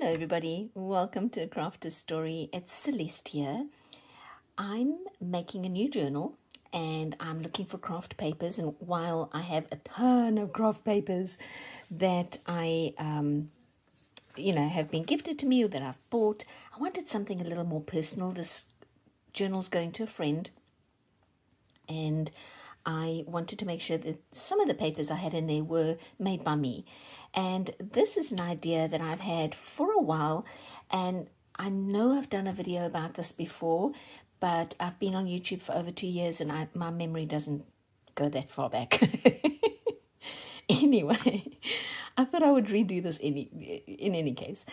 Hello everybody, welcome to Crafter's Story. It's Celeste here. I'm making a new journal and I'm looking for craft papers, and while I have a ton of craft papers that I have been gifted to me or that I've bought, I wanted something a little more personal. This journal's going to a friend and I wanted to make sure that some of the papers I had in there were made by me. And this is an idea that I've had for a while, and I know I've done a video about this before, but I've been on YouTube for over 2 years and my memory doesn't go that far back. Anyway, I thought I would redo this in any case.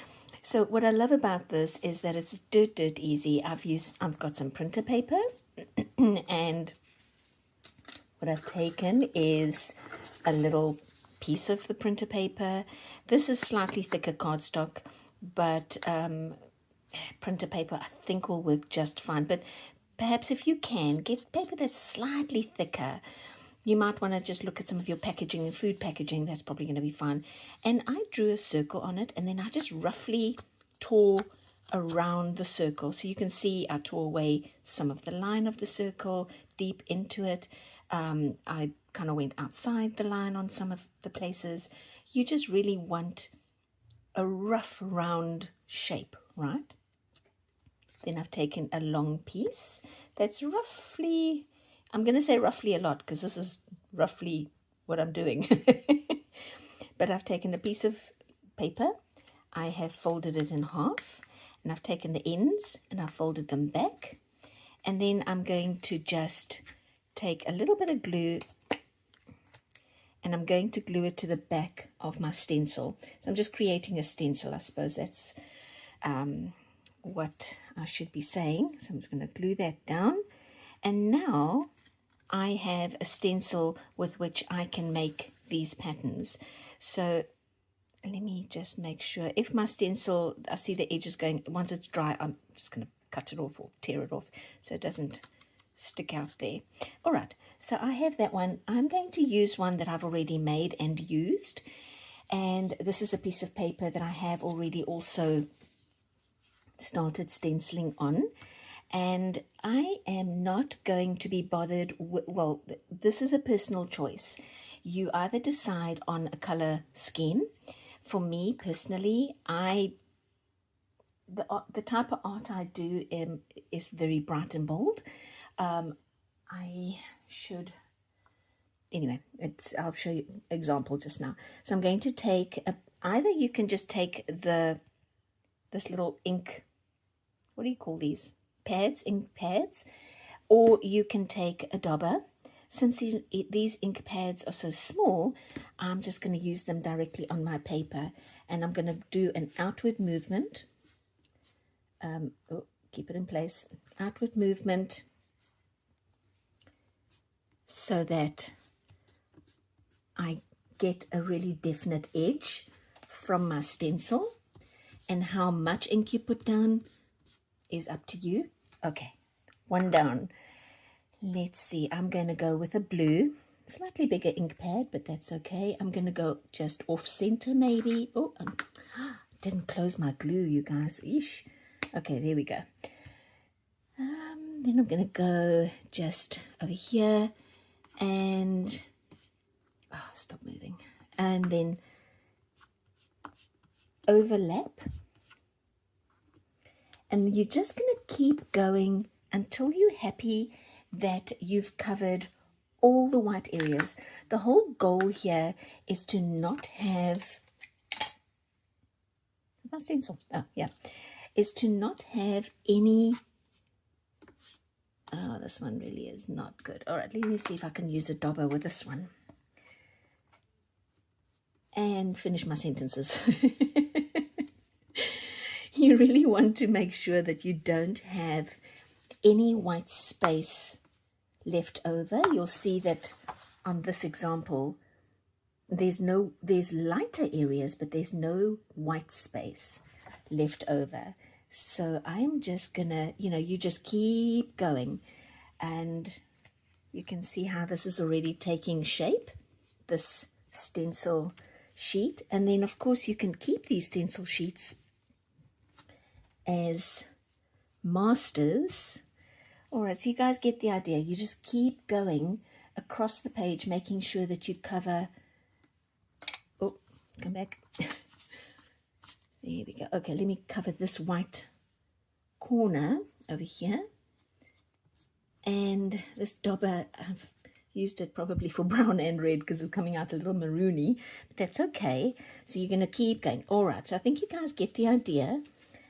So what I love about this is that it's dirt easy. I've got some printer paper and what I've taken is a little piece of the printer paper. This is slightly thicker cardstock, but printer paper I think will work just fine. But perhaps if you can, get paper that's slightly thicker. You might want to just look at some of your packaging and food packaging. That's probably going to be fine. And I drew a circle on it, and then I just roughly tore around the circle. So you can see I tore away some of the line of the circle, deep into it. I kind of went outside the line on some of the places. You just really want a rough round shape, right? Then I've taken a long piece that's roughly, I'm going to say roughly a lot because this is roughly what I'm doing. But I've taken a piece of paper, I have folded it in half, and I've taken the ends and I've folded them back. And then I'm going to just take a little bit of glue and I'm going to glue it to the back of my stencil. So I'm just creating a stencil, I suppose that's what I should be saying. So I'm just going to glue that down, and now I have a stencil with which I can make these patterns. So let me just make sure, if my stencil, I see the edges going, once it's dry, I'm just going to cut it off or tear it off so it doesn't stick out there. All right, so I have that one. I'm going to use one that I've already made and used, and this is a piece of paper that I have already also started stenciling on, and I am not going to be bothered with, well, this is a personal choice. You either decide on a color scheme. For me personally, the type of art I do is very bright and bold. I should, anyway, I'll show you an example just now. So I'm going to take, either you can just take this little ink, what do you call these? Pads, ink pads, or you can take a dauber. Since these ink pads are so small, I'm just going to use them directly on my paper, and I'm going to do an outward movement. Keep it in place. Outward movement, so that I get a really definite edge from my stencil. And how much ink you put down is up to you. Okay, one down. Let's see, I'm going to go with a blue, slightly bigger ink pad, but that's okay. I'm going to go just off center maybe. Oh, didn't close my glue, you guys. Eesh. Okay, there we go. Then I'm going to go just over here and stop moving, and then overlap, and you're just going to keep going until you're happy that you've covered all the white areas. The whole goal here is to not have my stencil. Is to not have any. Oh, this one really is not good. All right, let me see if I can use a dauber with this one and finish my sentences. You really want to make sure that you don't have any white space left over. You'll see that on this example, there's lighter areas, but there's no white space left over. So I'm just gonna, you just keep going, and you can see how this is already taking shape, this stencil sheet. And then of course you can keep these stencil sheets as masters. All right, so you guys get the idea. You just keep going across the page, making sure that you cover, oh, come back. There we go. Okay, let me cover this white corner over here. And this dauber, I've used it probably for brown and red because it's coming out a little maroony, but that's okay. So you're going to keep going. All right, so I think you guys get the idea.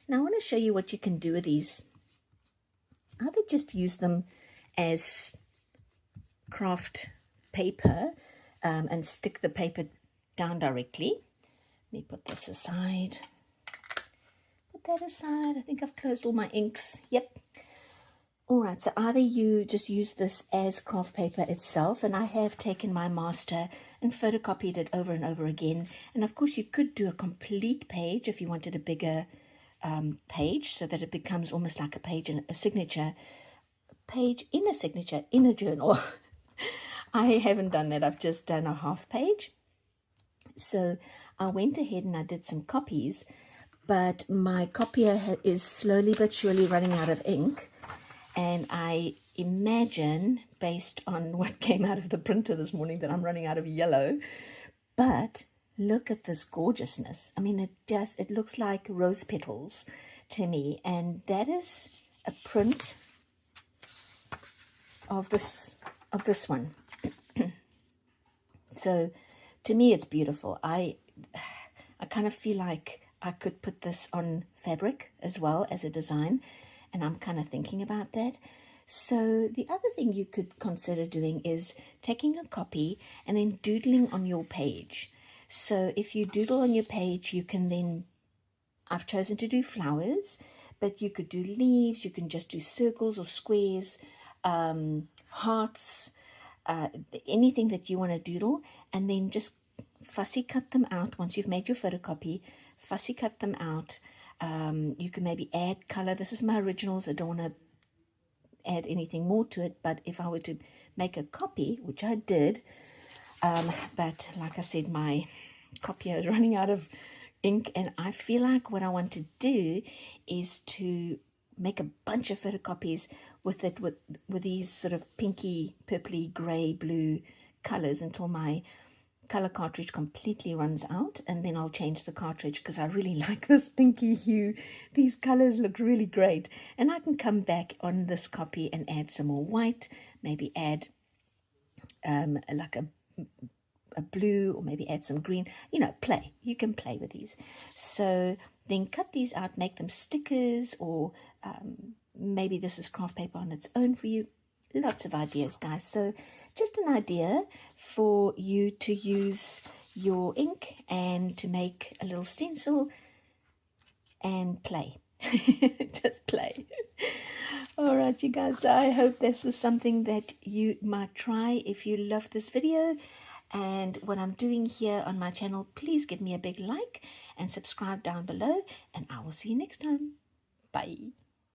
Now I want to show you what you can do with these. Either just use them as craft paper and stick the paper down directly. Let me put this aside. Put that aside. I think I've closed all my inks. Yep. All right, so either you just use this as craft paper itself, and I have taken my master and photocopied it over and over again. And of course you could do a complete page if you wanted a bigger page, so that it becomes almost like a page in a signature page in a signature in a journal. I haven't done that. I've just done a half page. So I went ahead and I did some copies, but my copier is slowly but surely running out of ink, and I imagine, based on what came out of the printer this morning, that I'm running out of yellow. But look at this gorgeousness. I mean, it looks like rose petals to me. And that is a print of this one. So to me, it's beautiful. I kind of feel like I could put this on fabric as well as a design. And I'm kind of thinking about that. So the other thing you could consider doing is taking a copy and then doodling on your page. So if you doodle on your page, you can then, I've chosen to do flowers, but you could do leaves, you can just do circles or squares, hearts, anything that you want to doodle, and then just fussy cut them out. Once you've made your photocopy, fussy cut them out. You can maybe add color. This is my originals. I don't want to add anything more to it, but if I were to make a copy, which I did, but like I said, my copier is running out of ink, and I feel like what I want to do is to make a bunch of photocopies with it, with these sort of pinky, purpley, gray, blue colors until my color cartridge completely runs out, and then I'll change the cartridge because I really like this pinky hue. These colors look really great, and I can come back on this copy and add some more white, maybe add like a blue, or maybe add some green. You know, play. You can play with these. So then cut these out, make them stickers, or maybe this is craft paper on its own for you. Lots of ideas, guys. So just an idea for you to use your ink and to make a little stencil and play. Just play. All right, you guys, I hope this was something that you might try if you love this video and what I'm doing here on my channel. Please give me a big like and subscribe down below, and I will see you next time. Bye.